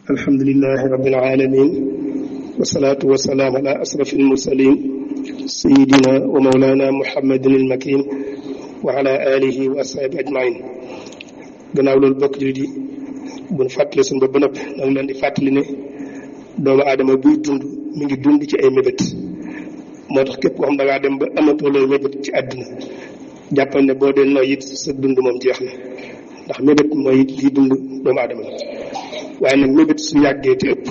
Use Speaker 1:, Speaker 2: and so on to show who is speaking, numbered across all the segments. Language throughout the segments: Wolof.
Speaker 1: alhamdulillahi rabbil alamin wasalaatu wasalaam ala asrafil mursalin sayidina wa mawlana muhammadin al makin wa ala alihi wa ashaabi ajmain gannaaw loolu bokk jullit yi bu nu fàttali suñu bopp ba noppi nag leen di fàttali ne doomu aadama buy dund mi ngi dund ci ay mébét moo tax képp koo xam da ngaa dem ba amatoo looy mébét ci àddina jàppal ne boo dee nooy it sa dund moom jeex na ndax mébét mooy lii dund doomu aadama la waaye nag mébét su yàggee te ëpp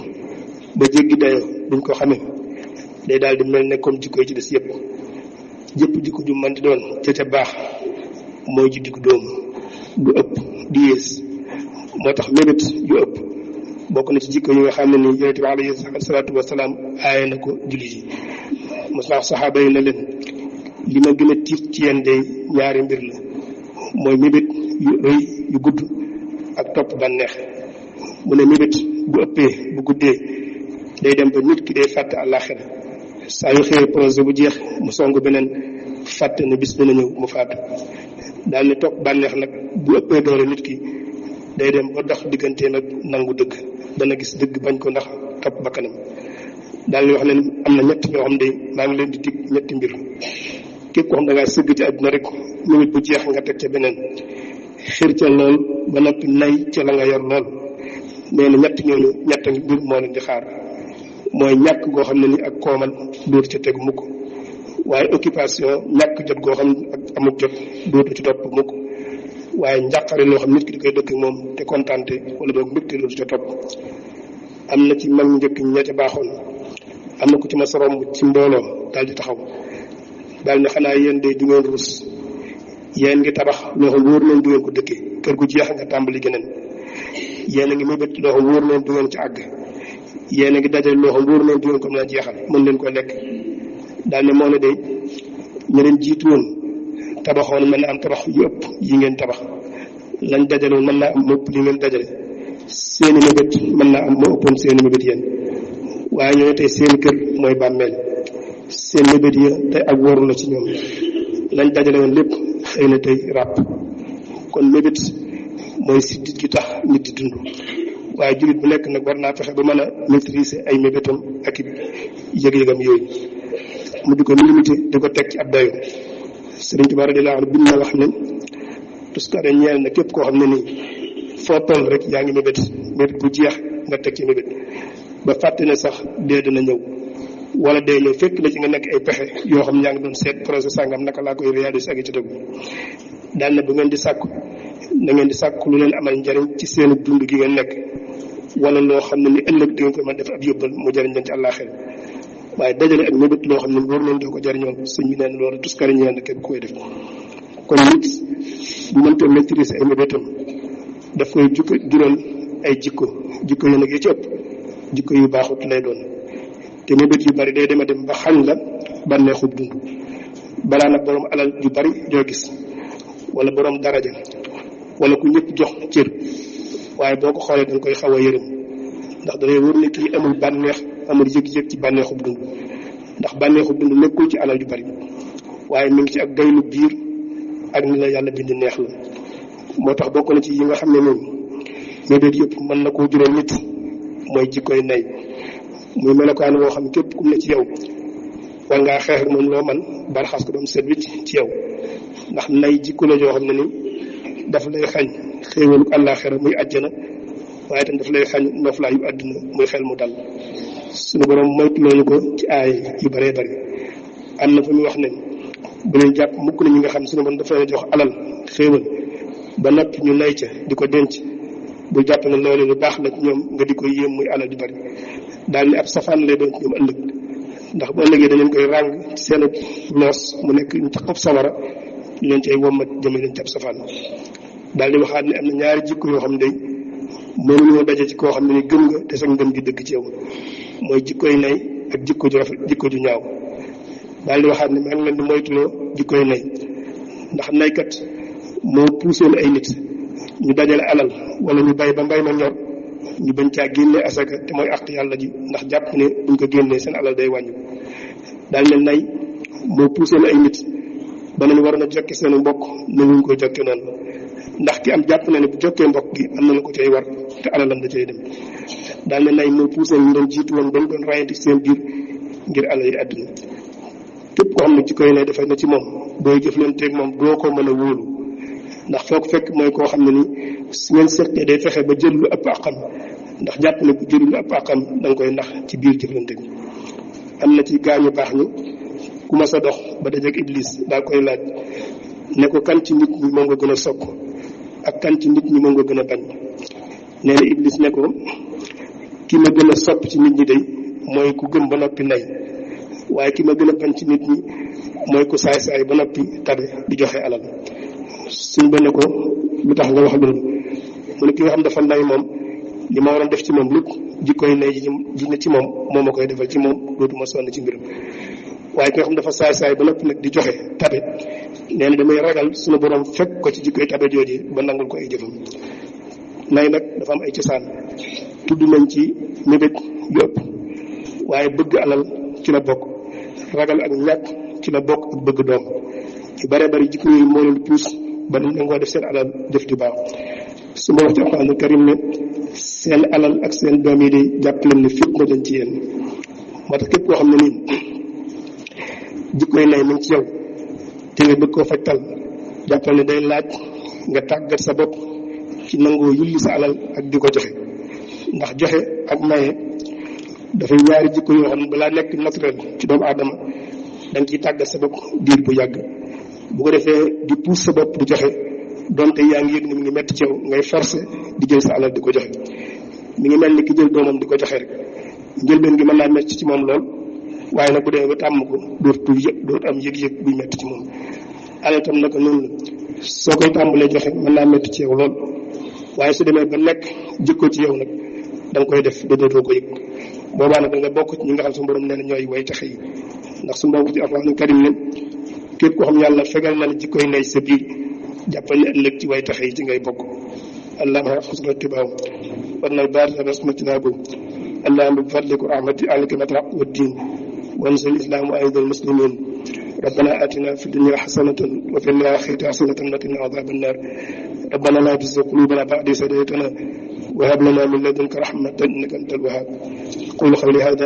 Speaker 1: ba jéggi dayoo duñ ko xamee day daal di mel ne comme jikko yi ci des yëpp jikko ju mën di doon ca baax mooy ji diggu doomu du ëpp du yées moo tax mébét yu ëpp bokk na ci jikko yi nga xam ne ni yonent bi alayhi salaatu wasalaam aaye na ko jullit yi mos naa saxaaba yi na leen li ma gën a tiit ci yéen day ñaari mbir la mooy mébét yu rëy yu gudd ak topp bànneex mu ne mébét bu ëppee bu guddee day dem ba nit ki day fàtte àllaaxira saa yu xëyee projet bu jeex mu song beneen fàtte ne bis dina ñëw mu faatu daal ne topp bànneex nag bu ëppee doole nit ki day dem ba dox digganteem ak nangu dëgg dana gis dëgg bañ ko ndax topp bakkanam daal di wax leen am na ñett ñoo xam de maa ngi leen di dig ñetti mbir képp koo xam da ngaa sëgg ci àdduna rek mébét bu jeex nga teg ca beneen xir ca lool ba noppi nay ca la nga yor lool nee na ñett ñooñu ñett mbir moo leen di xaar mooy ñàkk goo xam ne ni ak koomal dootu ca tegu mukk waaye occupation ñàkk jot goo xam ak amul jot dootu ci topp mukk waaye njàqare loo xam nit ki di koy dëkk moom te kontaante wala boog mbégte dootu ca topp am na ci mag njëkk ña ca baaxoon am na ku ci ma soromb ci mbooloo daal di taxaw daal ne xanaa yéen de du ngeen rus yéen ngi tabax loo xam wóor leen du ngeen ko dëkkee kër gu jeex nga tàmbali geneen yéen a ngi mébét loo xam wóor leen du ngeen ci àgg yéen a ngi dajale loo xam wóor leen du ngeen ko mën a jeexal mën leen ko lekk daal ne moo ne de ñu leen jiitu woon tabaxoon mën na am tabax yu ëpp yi ngeen tabax lañ dajaloon mën naa am moo ëpp li ngeen dajale seeni mébét mën naa am moo ëppoon seeni mébét yéen waaye ñoo ne tey seen kër mooy bàmmeel seen mébét ya tey ak waru la ci ñoom lañ dajale woon lépp xëy na tey ràpp kon mébét mooy siddit gi tax nit di dund waaye jullit bu nekk nag war naa fexe ba mën a maîtriser ay mébétam ak yëg-yëgam yooyu mu di ko limité di ko teg ci ab dayo Sëriñ Tuubaa radiyallaahu anhu bind na wax ne tuskare ñeel na képp koo xam ne nii foo toll rek yaa ngi mébét bu jeex nga teg ci mébét ba fàtte ne sax dee dina ñëw wala dee ñëw fekk la ci nga nekk ay pexe yoo xam yaa ngi doon seet projet sàngam naka laa koy réaliser ak ci dëgg daal na bu ngeen di sàkku na ngeen di sàkku lu leen amal njariñ ci seen dund gi ngeen nekk wala loo xam ne ni ëllëg di ngeen ko mën def ab yóbbal mu jariñ leen ci àllaaxira waaye dajale ak mébét loo xam ne war leen doo ko jariñoo sëñ bi neen loolu tuskari ñeel na képp koy def kon nit bu mënta maîtriser ay mébétam daf koy jural ay jikko yi nag yi ci ëpp jikko yu baaxut lay doon te mébét yu bari day dem ba xañ la bànneexub dund balaa nag borom alal yu bari joo gis wala borom daraja wala ku ñëpp jox cër waaye boo ko xoolee danga koy xaw a yërëm ndax dalay wóor ne kii amul bànneex amul yëg-yëg ci bànneexub dund ndax bànneexub dund nekkul ci alal yu bari waaye mi ngi ci ak doylu biir ak ni la yàlla bind neex la moo tax bokk na ci yi nga xam ne moom mébét yëpp mën na koo jural nit mooy jikkoy nay muy melokaan woo xam képp ku ne ci yow war ngaa xeex ak moom loo man ba raxas ko doom seet wicc ci yow ndax nay jikko la joo xam ne ni daf lay xañ xéewalu àllaaxira muy àjjana waaye tam daf lay xañ noflaayu àdduna muy xel mu dal suñu borom moytulooñu ko ci aay yu bëree bëri am na fu muy wax ne bu leen jàpp mukk na ñi nga xam suñu borom dafa leen jox alal xéewal ba noppi ñu nay ca di ko denc bu jàpp ne loolu lu baax la ñoom nga di ko yéem muy alal ju bari daal ni ab safaan lay doon ñoom ëllëg ndax bu ëllëgee dañu koy ràng ci seen loos mu nekk ñu tax ab sawara leen cay wommat jëme leen ci ab safaan daal di waxaat ne am na ñaari jikko yoo xam ne mënuñoo daje ci koo xam ne ni gëm nga te sa ngëm gi dëgg ci yow mooy jikkoy nay ak jikko ju rafet jikko ju ñaaw daal di waxaat ne maa ngi leen di moytuloo jikkoy nay ndax naykat moo puusoon ay nit ñu dajale alal wala ñu bay ba mbay ma ñor ñu bañ caa génne asaka te mooy àq yàlla ji ndax jàpp ne buñ ko génnee seen alal day wàññi daal ne nay moo puusoon ay nit ba nañu war na jokke seen mbokk nañu koy jokke noonu ndax ki am jàpp na ne bu jokkee mbokk gi am na lu ko cay war te alalam da cay dem daal ne nay moo poussé ñu doon jiitu woon ba ñu doon rayante ci seen biir ngir alal yi àdduna képp koo xam ne jikkoy nay dafay na ci moom booy jëflanteeg moom doo ko mën a wóolu ndax foo ko fekk mooy koo xam ne ni su ngeen seetee day fexe ba jël lu ëpp àqam ndax jàpp ne bu jël lu ëpp àqam da nga koy nax ci biir jëflante bi am na ci gaañu baax ñi ku ma sa dox ba dajeek Iblis daa koy laaj ne ko kan ci nit ñi moom nga gën a sopp ak kan ci nit ñi moom nga gën a bañ nee na Iblis ne ko ki ma gën a sopp ci nit ñi day mooy ku gëm ba noppi nay waaye ki ma gën a bañ ci nit ñi mooy ku saay-saay ba noppi tabe di joxe alal suñ ba ne ko lu tax nga wax loolu mu ne ki nga xam dafa nay moom li ma waroon def ci moom lépp jikkoy nay ji ne ci moom moo ma koy defal ci moom dootuma sonn ci mbiram waaye ki nga xam dafa saay-saay ba noppi nag di joxe tabe nee na damay ragal suñu borom fekk ko ci jikkoy tabe jooje ba nangul ko ay jëfam nay nag dafa am ay cosaan tudd nañ ci mébét yu ëpp waaye bëgg alal ci la bokk ragal ak ñàkk ci la bokk ak bëgg doom yu bare bari jikko yooyu moo leen puus ba dañ nangoo def seen alal def di baax su ma wax ci alxuraan karim ne seen alal ak seen doom yi de jàpp leen ne fitna lañ ci yéen moo tax képp koo xam ne nii jikkoy nay mi ngi ci yow te nga bëgg koo fajtal jàppal ne day laaj nga tàggat sa bopp ci nangoo yulli sa alal ak di ko joxe ndax joxe ak maye dafay ñaari jikko yoo xam ne balaa nekk naturel ci doomu aadama da nga ciy tàggat sa bopp diir bu yàgg bu ko defee di puus sa bopp di joxe donte yaa ngi yëg ni mi ngi metti ci yow ngay forcer di jël sa alal di ko joxe mi ngi mel ni ki jël doomam di ko joxe rek njëlbeen gi mën naa metti ci moom lool waaye nag bu demee ba tàmm ko dootu am yëg-yëg buy metti ci moom alal tam naka noonu la soo koy tàmbalee joxe mën naa metti ci yow lool waaye su demee ba nekk jikko ci yow nag da nga koy def da dootoo ko yëg boobaa nag da nga bokk ci ñi nga xam suñu borom nee na ñooy way taxe yi ndax suñu borom ci alxuraan karim ne képp koo xam yàlla fegal na la jikkoy nay sa biir jàppal ne ëllëg ci way taxe yi ci ngay bokk allahumma xusna tibaaw war na baarisa rasmatinaabu allahumma bi fadlika rahmati alika matraq wa diin وانصر الإسلام وأيضا المسلمين ربنا آتنا في الدنيا حسنة وفي الآخرة حسنة وقنا عذاب النار ربنا لا تزغ قلوبنا بعد إذ هديتنا وهب لنا من لدنك رحمة إنك أنت الوهاب قولوا قولي هذا